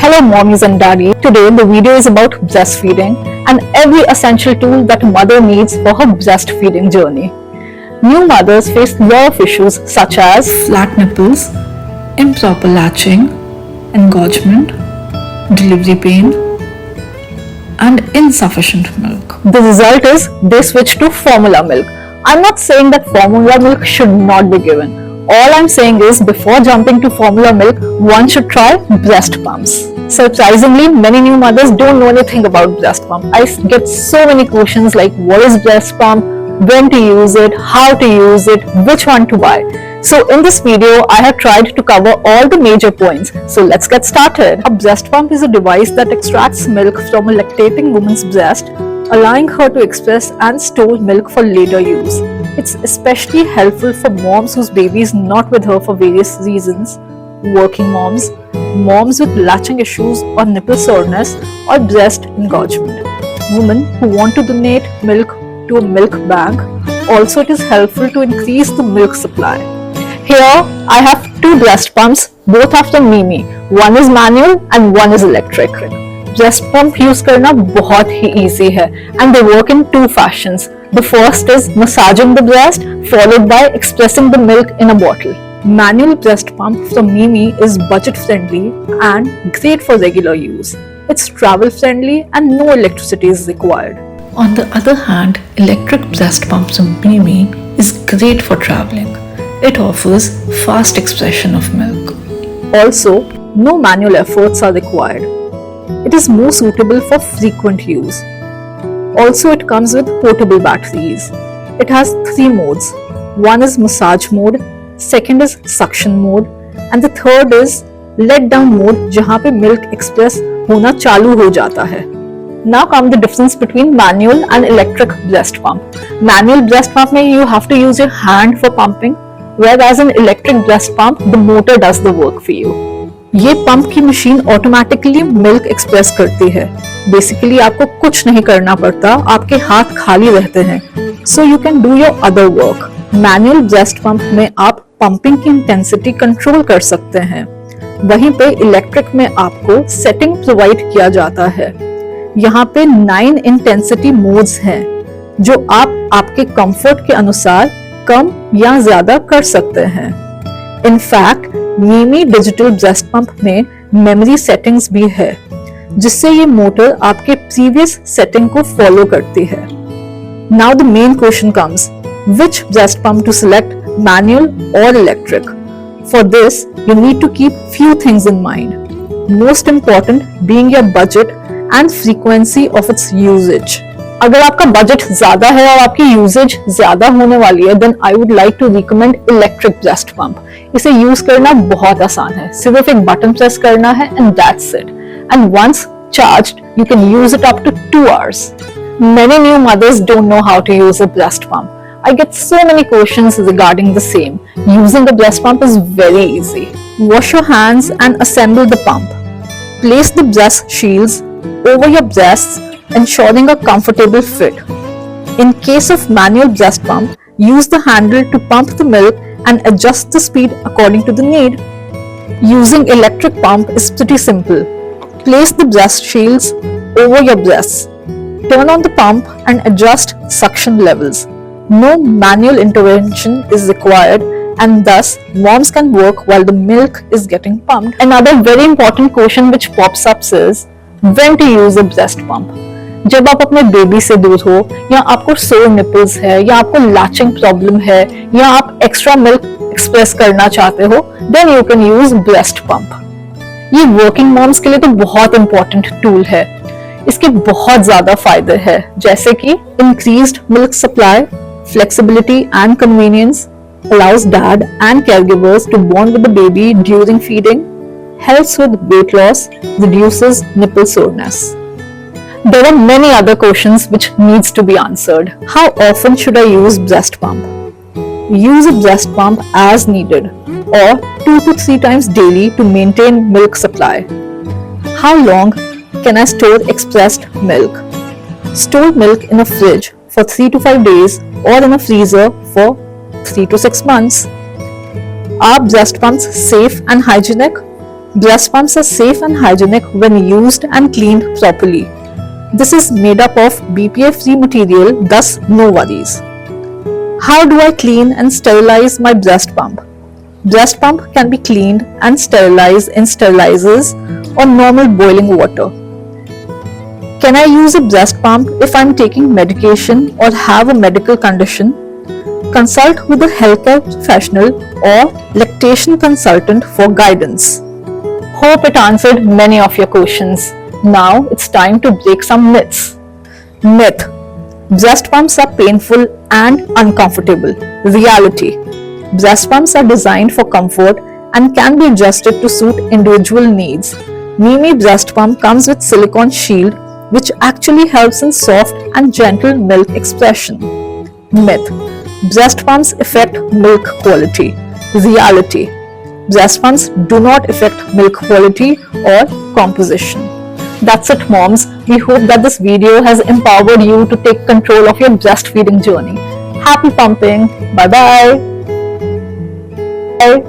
Hello mommies and daddy. Today the video is about breastfeeding and every essential tool that a mother needs for her breastfeeding journey. New mothers face lot of issues such as flat nipples, improper latching, engorgement, delivery pain, and insufficient milk. The result is they switch to formula milk. I'm not saying that formula milk should not be given. All I'm saying is before jumping to formula milk, one should try breast pumps. Surprisingly, many new mothers don't know anything about breast pump. I get so many questions like what is breast pump, when to use it, how to use it, which one to buy. So in this video, I have tried to cover all the major points. So let's get started. A breast pump is a device that extracts milk from a lactating woman's breast, allowing her to express and store milk for later use. It's especially helpful for moms whose baby is not with her for various reasons, working moms, moms with latching issues or nipple soreness or breast engorgement, women who want to donate milk to a milk bank. Also, it is helpful to increase the milk supply. Here, I have two breast pumps, both are from Mimi. One is manual and one is electric. Breast pump use करना बहुत ही easy है and they work in two fashions. The first is massaging the breast followed by expressing the milk in a bottle. Manual breast pump from Mimi is budget friendly and great for regular use. It's travel friendly and no electricity is required. On the other hand, electric breast pumps from Mimi is great for traveling. It offers fast expression of milk. Also, no manual efforts are required. It is more suitable for frequent use. Also, it comes with portable batteries. It has three modes. One is massage mode, second is suction mode, and the third is let down mode जहाँ पे milk express होना चालू हो जाता है. Now come the difference between manual and electric breast pump. Manual breast pump में you have to use your hand for pumping, whereas in electric breast pump the motor does the work for you. ये pump की machine automatically milk express करती है. Basically आपको कुछ नहीं करना पड़ता, आपके हाथ खाली रहते हैं. So you can do your other work. Manual breast pump में आप पंपिंग की इंटेंसिटी कंट्रोल कर सकते हैं. वहीं पे इलेक्ट्रिक में आपको सेटिंग प्रोवाइड किया जाता है. यहाँ पे 9 इंटेंसिटी मोड्स हैं जो आप आपके कंफर्ट के अनुसार कम या ज्यादा कर सकते हैं. In fact Mimi digital breast pump में मेमोरी सेटिंग्स भी है जिससे ये मोटर आपके प्रीवियस सेटिंग को फॉलो करती है. Now the main question comes, which breast pump to select, manual or electric? For this, you need to keep few things in mind. Most important being your budget and frequency of its usage. अगर आपका budget ज्यादा है और आपकी usage ज्यादा होने वाली है, then I would like to recommend electric breast pump. इसे यूज करना बहुत आसान है, सिर्फ एक बटन प्रेस करना है and that's it. And once charged, you can use it up to 2 hours. Many new mothers don't know how to use a breast pump. I get so many questions regarding the same. Using the breast pump is very easy. Wash your hands and assemble the pump. Place the breast shields over your breasts, ensuring a comfortable fit. In case of manual breast pump, use the handle to pump the milk and adjust the speed according to the need. Using electric pump is pretty simple. Place the breast shields over your breasts. Turn on the pump and adjust suction levels. No manual intervention is required and thus moms can work while the milk is getting pumped. Another very important question which pops up is when to use a breast pump. जब आप अपने baby से दूर हो या आपको सोर nipples है या आपको लैचिंग प्रॉब्लम है या आप एक्स्ट्रा मिल्क एक्सप्रेस करना चाहते हो, then you can use breast pump. ये वर्किंग मॉम्स के लिए तो बहुत इंपॉर्टेंट टूल है. इसके बहुत ज्यादा फायदे हैं जैसे कि increased milk supply, flexibility and convenience, allows dad and caregivers to bond with the baby during feeding, helps with weight loss, reduces nipple soreness. There are many other questions which needs to be answered. How often should I use breast pump? Use a breast pump as needed or 2 to 3 times daily to maintain milk supply. How long can I store expressed milk? Store milk in a fridge for 3 to 5 days or in a freezer for 3 to 6 months. Are breast pumps safe and hygienic? Breast pumps are safe and hygienic when used and cleaned properly. This is made up of BPA-free material, thus no worries. How do I clean and sterilize my breast pump? Breast pump can be cleaned and sterilized in sterilizers or normal boiling water. Can I use a breast pump if I'm taking medication or have a medical condition? Consult with a healthcare professional or lactation consultant for guidance. Hope it answered many of your questions. Now it's time to break some myths. Myth: breast pumps are painful and uncomfortable. Reality: breast pumps are designed for comfort and can be adjusted to suit individual needs. Mimi breast pump comes with silicone shield, which actually helps in soft and gentle milk expression. Myth: breast pumps affect milk quality. Reality: breast pumps do not affect milk quality or composition. That's it, moms. We hope that this video has empowered you to take control of your breastfeeding journey. Happy pumping. Bye bye. Bye.